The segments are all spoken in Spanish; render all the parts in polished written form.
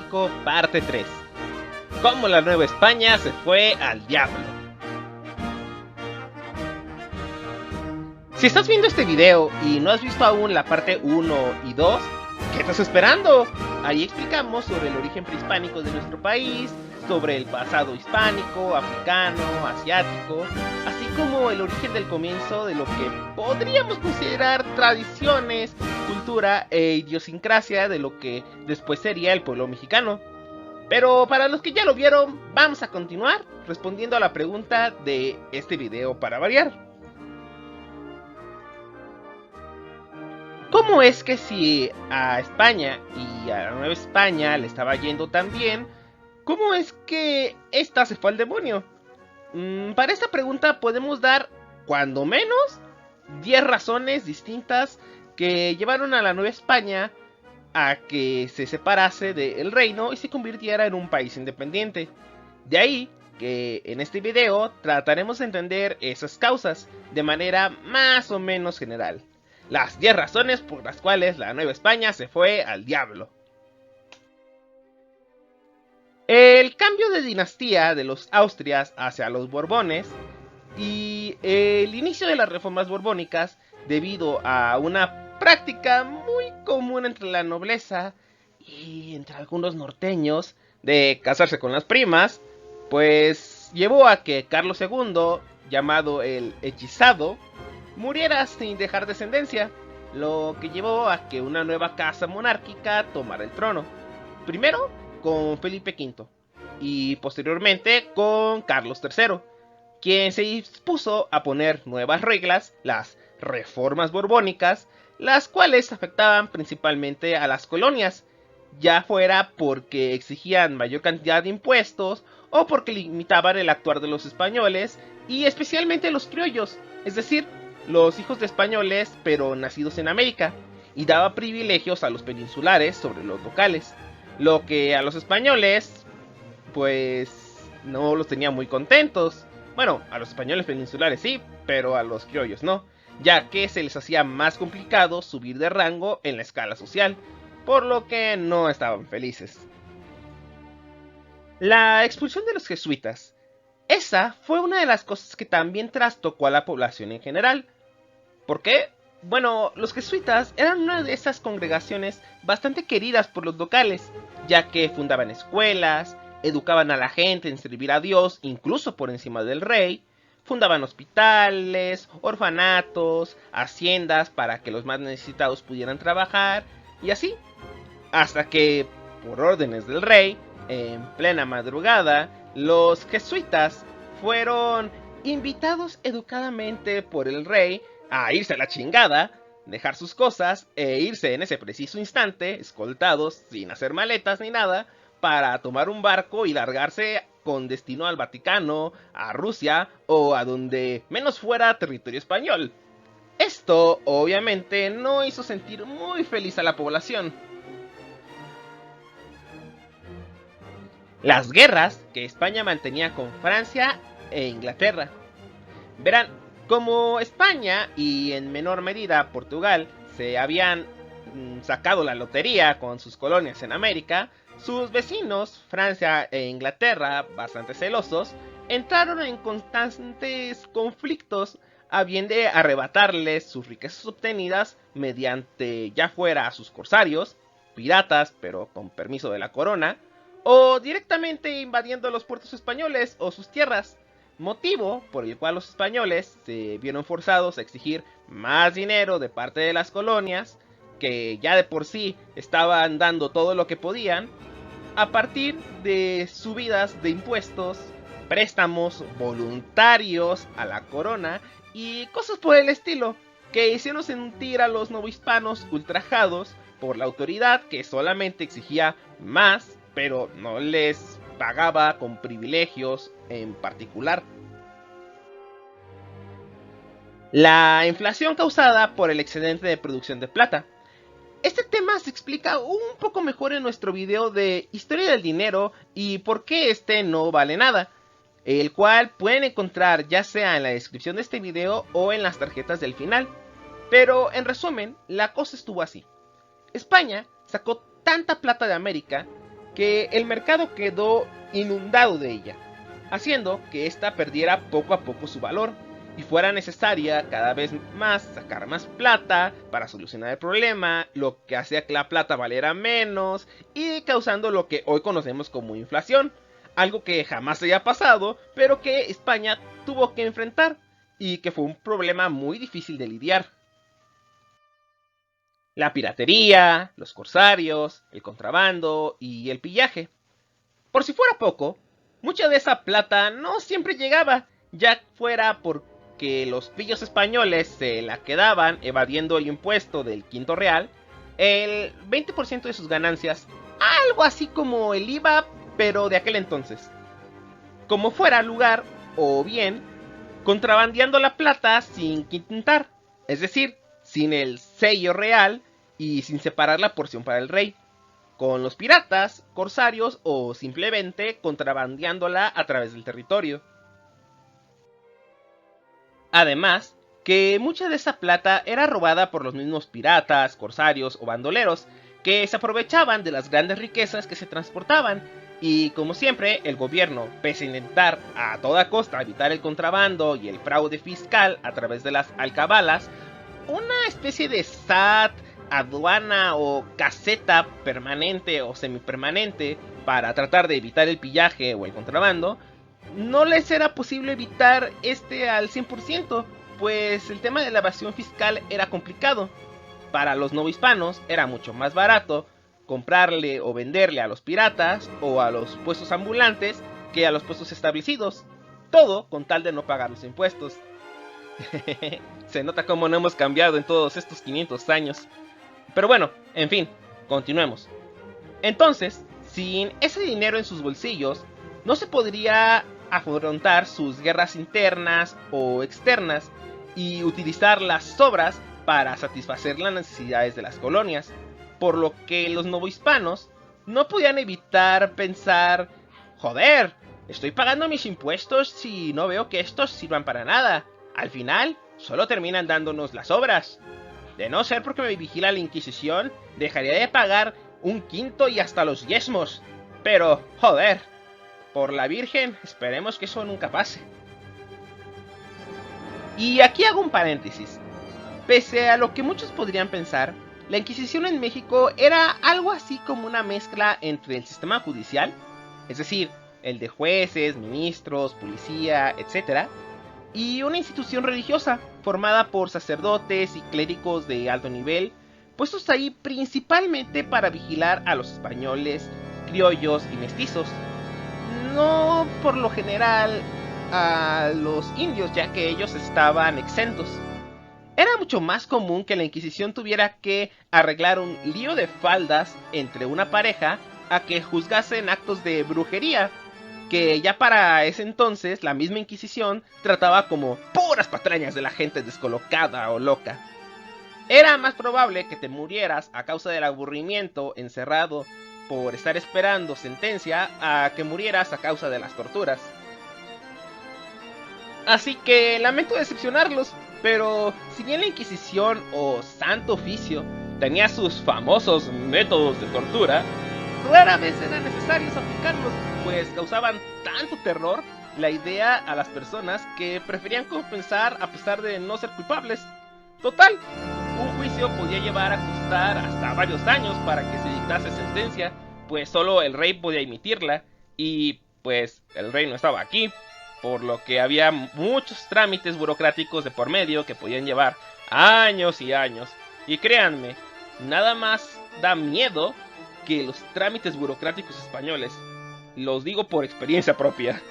Prehispánico, parte 3. Cómo la Nueva España se fue al diablo. Si estás viendo este video y no has visto aún la parte 1 y 2, ¿qué estás esperando? Ahí explicamos sobre el origen prehispánico de nuestro país, sobre el pasado hispánico, africano, asiático, así como el origen del comienzo de lo que podríamos considerar tradiciones, cultura e idiosincrasia de lo que después sería el pueblo mexicano. Pero para los que ya lo vieron, vamos a continuar respondiendo a la pregunta de este video para variar. ¿Cómo es que si a España y a la Nueva España le estaba yendo tan bien, cómo es que esta se fue al demonio? Para esta pregunta podemos dar, cuando menos, 10 razones distintas que llevaron a la Nueva España a que se separase del reino y se convirtiera en un país independiente. De ahí que en este video trataremos de entender esas causas de manera más o menos general. Las 10 razones por las cuales la Nueva España se fue al diablo. El cambio de dinastía de los Austrias hacia los Borbones y el inicio de las reformas borbónicas debido a una práctica muy común entre la nobleza y entre algunos norteños de casarse con las primas, pues llevó a que Carlos II, llamado el Hechizado, muriera sin dejar descendencia, lo que llevó a que una nueva casa monárquica tomara el trono. Primero con Felipe V y posteriormente con Carlos III, quien se dispuso a poner nuevas reglas, las reformas borbónicas, las cuales afectaban principalmente a las colonias, ya fuera porque exigían mayor cantidad de impuestos o porque limitaban el actuar de los españoles y especialmente los criollos, es decir, los hijos de españoles pero nacidos en América, y daba privilegios a los peninsulares sobre los locales, lo que a los españoles pues no los tenía muy contentos. Bueno, a los españoles peninsulares sí, pero a los criollos no, ya que se les hacía más complicado subir de rango en la escala social, por lo que no estaban felices. La expulsión de los jesuitas. Esa fue una de las cosas que también trastocó a la población en general. ¿Por qué? Bueno, los jesuitas eran una de esas congregaciones bastante queridas por los locales, ya que fundaban escuelas, educaban a la gente en servir a Dios, incluso por encima del rey, fundaban hospitales, orfanatos, haciendas para que los más necesitados pudieran trabajar, y así, hasta que, por órdenes del rey, en plena madrugada, los jesuitas fueron invitados educadamente por el rey a irse a la chingada, dejar sus cosas e irse en ese preciso instante, escoltados, sin hacer maletas ni nada, para tomar un barco y largarse con destino al Vaticano, a Rusia o a donde menos fuera territorio español. Esto obviamente no hizo sentir muy feliz a la población. Las guerras que España mantenía con Francia e Inglaterra. Verán, como España y en menor medida Portugal se habían sacado la lotería con sus colonias en América, sus vecinos, Francia e Inglaterra, bastante celosos, entraron en constantes conflictos a bien de arrebatarles sus riquezas obtenidas mediante ya fuera a sus corsarios, piratas pero con permiso de la corona, o directamente invadiendo los puertos españoles o sus tierras, motivo por el cual los españoles se vieron forzados a exigir más dinero de parte de las colonias, que ya de por sí estaban dando todo lo que podían, a partir de subidas de impuestos, préstamos voluntarios a la corona y cosas por el estilo, que hicieron sentir a los novohispanos ultrajados por la autoridad que solamente exigía más, pero no les pagaba con privilegios en particular. La inflación causada por el excedente de producción de plata. Este tema se explica un poco mejor en nuestro video de Historia del Dinero y por qué este no vale nada, el cual pueden encontrar ya sea en la descripción de este video o en las tarjetas del final. Pero en resumen, la cosa estuvo así. España sacó tanta plata de América que el mercado quedó inundado de ella, haciendo que ésta perdiera poco a poco su valor y fuera necesaria cada vez más sacar más plata para solucionar el problema, lo que hacía que la plata valiera menos y causando lo que hoy conocemos como inflación, algo que jamás había pasado, pero que España tuvo que enfrentar y que fue un problema muy difícil de lidiar. La piratería, los corsarios, el contrabando y el pillaje. Por si fuera poco, mucha de esa plata no siempre llegaba, ya fuera porque los pillos españoles se la quedaban evadiendo el impuesto del quinto real, el 20% de sus ganancias, algo así como el IVA, pero de aquel entonces. Como fuera lugar, o bien, contrabandeando la plata sin quintar, es decir, sin el sello real y sin separar la porción para el rey, con los piratas, corsarios o simplemente contrabandeándola a través del territorio. Además, que mucha de esa plata era robada por los mismos piratas, corsarios o bandoleros, que se aprovechaban de las grandes riquezas que se transportaban, y como siempre, el gobierno, pese a intentar a toda costa evitar el contrabando y el fraude fiscal a través de las alcabalas, una especie de SAT, aduana o caseta permanente o semipermanente para tratar de evitar el pillaje o el contrabando, no les era posible evitar al 100%, pues el tema de la evasión fiscal era complicado. Para los novohispanos era mucho más barato comprarle o venderle a los piratas o a los puestos ambulantes que a los puestos establecidos, todo con tal de no pagar los impuestos. Se nota cómo no hemos cambiado en todos estos 500 años. Pero bueno, en fin, continuemos. Entonces, sin ese dinero en sus bolsillos, no se podría afrontar sus guerras internas o externas y utilizar las sobras para satisfacer las necesidades de las colonias, por lo que los novohispanos no podían evitar pensar: joder, estoy pagando mis impuestos y no veo que estos sirvan para nada, al final solo terminan dándonos las sobras. De no ser porque me vigila la Inquisición, dejaría de pagar un quinto y hasta los diezmos. Pero, joder, por la Virgen, esperemos que eso nunca pase. Y aquí hago un paréntesis. Pese a lo que muchos podrían pensar, la Inquisición en México era algo así como una mezcla entre el sistema judicial, es decir, el de jueces, ministros, policía, etc., y una institución religiosa formada por sacerdotes y clérigos de alto nivel, puestos ahí principalmente para vigilar a los españoles, criollos y mestizos. No por lo general a los indios, ya que ellos estaban exentos. Era mucho más común que la Inquisición tuviera que arreglar un lío de faldas entre una pareja a que juzgasen actos de brujería, que ya para ese entonces la misma Inquisición trataba como puras patrañas de la gente descolocada o loca. Era más probable que te murieras a causa del aburrimiento encerrado por estar esperando sentencia a que murieras a causa de las torturas. Así que lamento decepcionarlos, pero si bien la Inquisición o Santo Oficio tenía sus famosos métodos de tortura, rara vez eran necesarios aplicarlos, pues causaban tanto terror la idea a las personas que preferían compensar a pesar de no ser culpables. Total, un juicio podía llevar a costar hasta varios años para que se dictase sentencia, pues solo el rey podía emitirla, y pues el rey no estaba aquí, por lo que había muchos trámites burocráticos de por medio que podían llevar años y años. Y créanme, nada más da miedo que los trámites burocráticos españoles. Los digo por experiencia propia.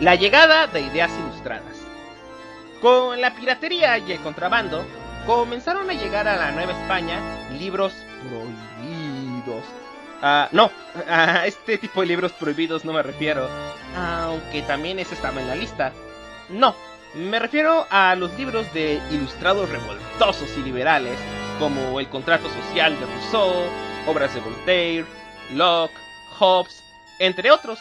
La llegada de ideas ilustradas. Con la piratería y el contrabando, comenzaron a llegar a la Nueva España libros prohibidos. No, a este tipo de libros prohibidos no me refiero, aunque también ese estaba en la lista. No, me refiero a los libros de ilustrados revoltosos y liberales, como El contrato social de Rousseau, obras de Voltaire, Locke, Hobbes, entre otros.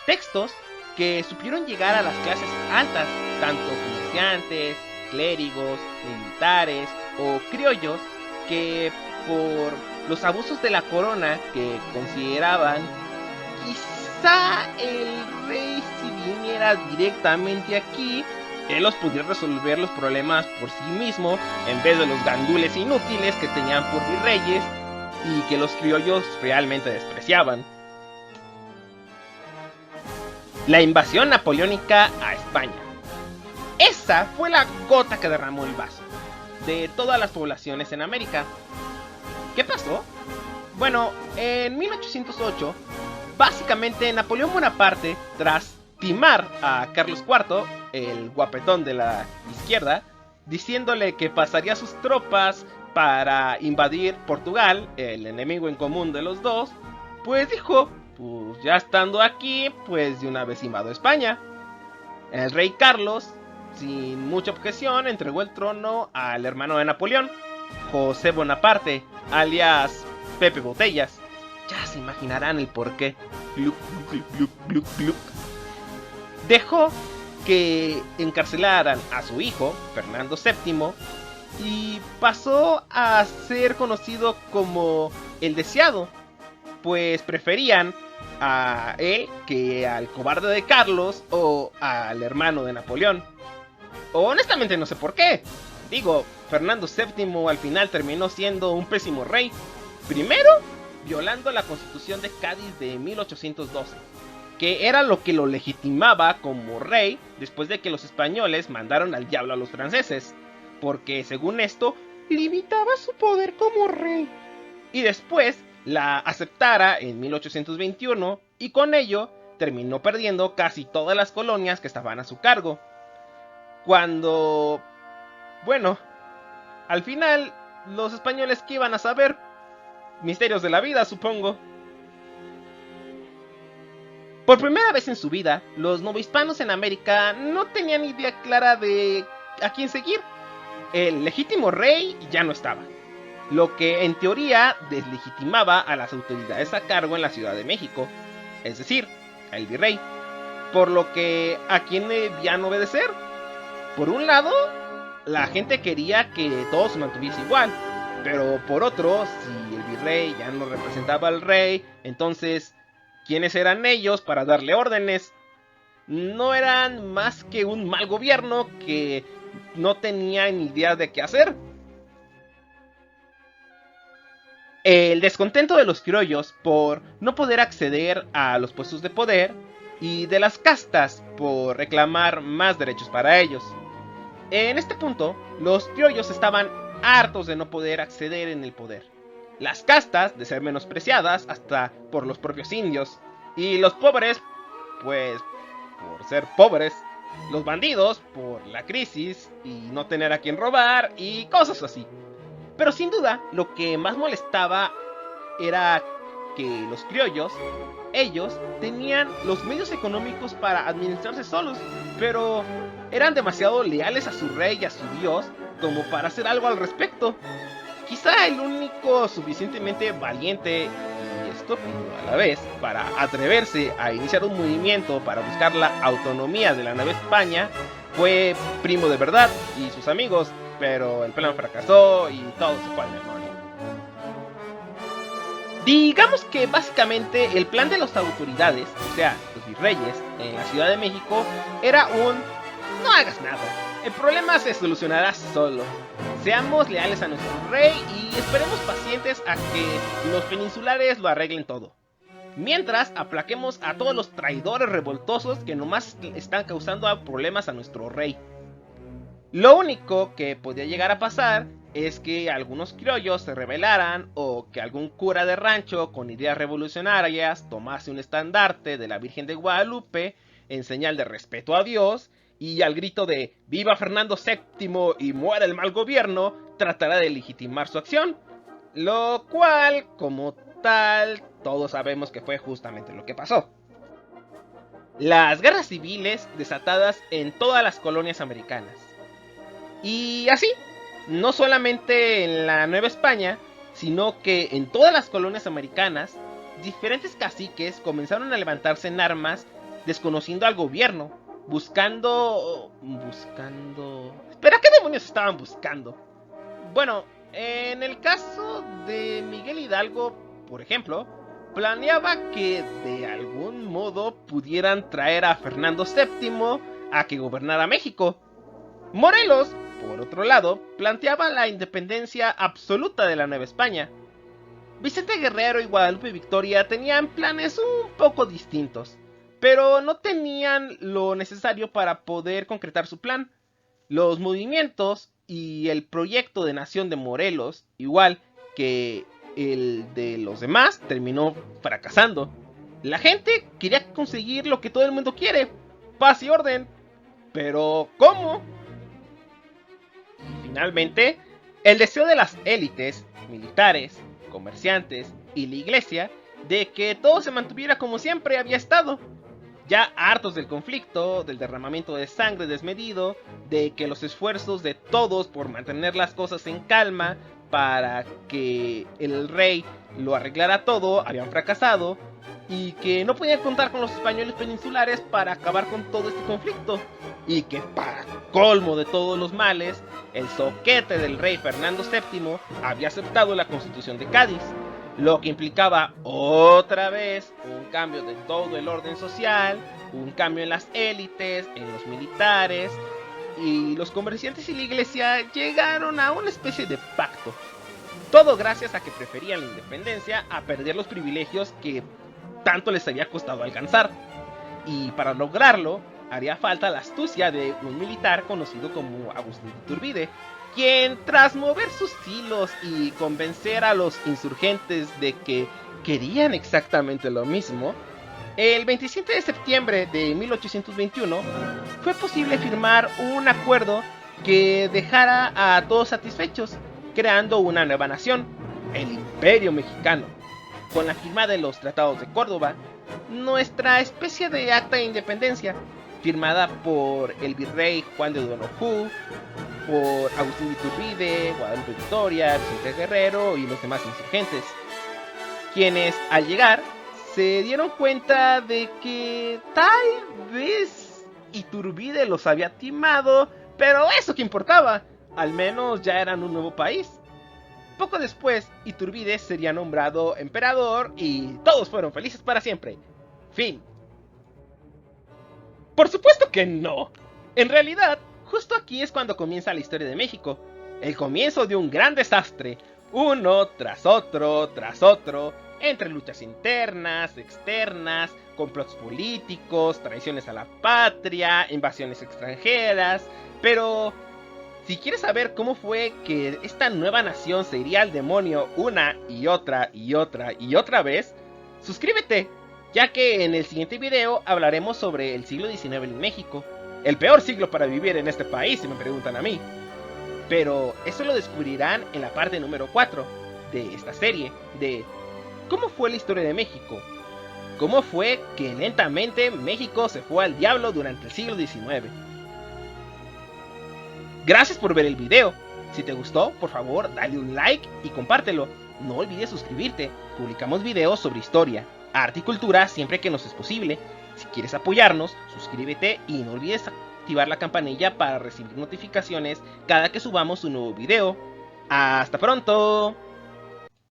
Textos que supieron llegar a las clases altas, tanto comerciantes, clérigos, militares o criollos, que por los abusos de la corona que consideraban quizá el rey si viniera directamente aquí, él los pudiera resolver los problemas por sí mismo en vez de los gandules inútiles que tenían por virreyes y que los criollos realmente despreciaban. La invasión napoleónica a España. Esa fue la gota que derramó el vaso de todas las poblaciones en América. ¿Qué pasó? Bueno, en 1808, básicamente Napoleón Bonaparte, tras timar a Carlos IV, el guapetón de la izquierda, diciéndole que pasaría sus tropas para invadir Portugal, el enemigo en común de los dos, pues dijo, pues ya estando aquí, pues de una vez invado España. El rey Carlos, sin mucha objeción, entregó el trono al hermano de Napoleón, José Bonaparte, alias Pepe Botellas. Ya se imaginarán el porqué. Glup, glup, glup, glup, glup. Dejó que encarcelaran a su hijo, Fernando VII, y pasó a ser conocido como el Deseado, pues preferían a él que al cobarde de Carlos o al hermano de Napoleón. Honestamente no sé por qué. Digo, Fernando VII al final terminó siendo un pésimo rey. Primero, violando la Constitución de Cádiz de 1812, que era lo que lo legitimaba como rey después de que los españoles mandaron al diablo a los franceses, porque según esto, limitaba su poder como rey. Y después la aceptara en 1821 y con ello terminó perdiendo casi todas las colonias que estaban a su cargo. Cuando, bueno, al final los españoles que iban a saber, misterios de la vida supongo. Por primera vez en su vida, los novohispanos en América no tenían idea clara de a quién seguir. El legítimo rey ya no estaba, lo que en teoría deslegitimaba a las autoridades a cargo en la Ciudad de México, es decir, al virrey, por lo que a quién debían obedecer. Por un lado, la gente quería que todo se mantuviese igual, pero por otro, si el virrey ya no representaba al rey, entonces, ¿quiénes eran ellos para darle órdenes? No eran más que un mal gobierno que no tenía ni idea de qué hacer. El descontento de los criollos por no poder acceder a los puestos de poder y de las castas por reclamar más derechos para ellos. En este punto, los criollos estaban hartos de no poder acceder en el poder. Las castas de ser menospreciadas hasta por los propios indios. Y los pobres, pues, por ser pobres. Los bandidos por la crisis y no tener a quien robar y cosas así. Pero sin duda, lo que más molestaba era que los criollos, ellos tenían los medios económicos para administrarse solos, pero eran demasiado leales a su rey y a su dios como para hacer algo al respecto. Quizá el único suficientemente valiente y estúpido a la vez para atreverse a iniciar un movimiento para buscar la autonomía de la Nueva España fue Primo de Verdad y sus amigos, pero el plan fracasó y todo se fue al demonio. Digamos que básicamente el plan de las autoridades, o sea, los virreyes en la Ciudad de México, era un no hagas nada, el problema se solucionará solo. Seamos leales a nuestro rey y esperemos pacientes a que los peninsulares lo arreglen todo. Mientras aplaquemos a todos los traidores revoltosos que nomás están causando problemas a nuestro rey. Lo único que podía llegar a pasar es que algunos criollos se rebelaran o que algún cura de rancho con ideas revolucionarias tomase un estandarte de la Virgen de Guadalupe en señal de respeto a Dios y al grito de ¡Viva Fernando VII y muera el mal gobierno! Tratará de legitimar su acción, lo cual, como tal, todos sabemos que fue justamente lo que pasó. Las guerras civiles desatadas en todas las colonias americanas. Y así, no solamente en la Nueva España, sino que en todas las colonias americanas, diferentes caciques comenzaron a levantarse en armas, desconociendo al gobierno, buscando... ¿Espera, qué demonios estaban buscando? Bueno, En el caso de Miguel Hidalgo, por ejemplo, planeaba que de algún modo pudieran traer a Fernando VII a que gobernara México. Morelos, por otro lado, planteaba la independencia absoluta de la Nueva España. Vicente Guerrero y Guadalupe Victoria tenían planes un poco distintos, pero no tenían lo necesario para poder concretar su plan. Los movimientos y el proyecto de nación de Morelos, igual que el de los demás, terminó fracasando. La gente quería conseguir lo que todo el mundo quiere, paz y orden. Pero ¿cómo? Y finalmente, el deseo de las élites, militares, comerciantes y la iglesia de que todo se mantuviera como siempre había estado. Ya hartos del conflicto, del derramamiento de sangre desmedido, de que los esfuerzos de todos por mantener las cosas en calma para que el rey lo arreglara todo habían fracasado, y que no podían contar con los españoles peninsulares para acabar con todo este conflicto, y que para colmo de todos los males, el zoquete del rey Fernando VII había aceptado la Constitución de Cádiz, lo que implicaba otra vez un cambio de todo el orden social, un cambio en las élites, en los militares, y los comerciantes y la iglesia llegaron a una especie de pacto. Todo gracias a que preferían la independencia a perder los privilegios que tanto les había costado alcanzar. Y para lograrlo, haría falta la astucia de un militar conocido como Agustín de Iturbide, quien tras mover sus hilos y convencer a los insurgentes de que querían exactamente lo mismo, el 27 de septiembre de 1821 fue posible firmar un acuerdo que dejara a todos satisfechos, creando una nueva nación, el Imperio Mexicano. Con la firma de los Tratados de Córdoba, nuestra especie de acta de independencia, firmada por el virrey Juan de O'Donoghue, por Agustín de Iturbide, Guadalupe Victoria, Vicente Guerrero y los demás insurgentes, quienes al llegar se dieron cuenta de que tal vez Iturbide los había timado, pero eso que importaba, al menos ya eran un nuevo país. Poco después, Iturbide sería nombrado emperador y todos fueron felices para siempre. Fin. Por supuesto que no. En realidad, justo aquí es cuando comienza la historia de México. El comienzo de un gran desastre, uno tras otro, entre luchas internas, externas, complots políticos, traiciones a la patria, invasiones extranjeras, pero si quieres saber cómo fue que esta nueva nación se iría al demonio una y otra vez, suscríbete, ya que en el siguiente video hablaremos sobre el siglo XIX en México, el peor siglo para vivir en este país si me preguntan a mí. Pero eso lo descubrirán en la parte número 4 de esta serie, de ¿cómo fue la historia de México? ¿Cómo fue que lentamente México se fue al diablo durante el siglo XIX? Gracias por ver el video. Si te gustó, por favor, dale un like y compártelo. No olvides suscribirte. Publicamos videos sobre historia, arte y cultura siempre que nos es posible. Si quieres apoyarnos, suscríbete y no olvides activar la campanilla para recibir notificaciones cada que subamos un nuevo video. ¡Hasta pronto!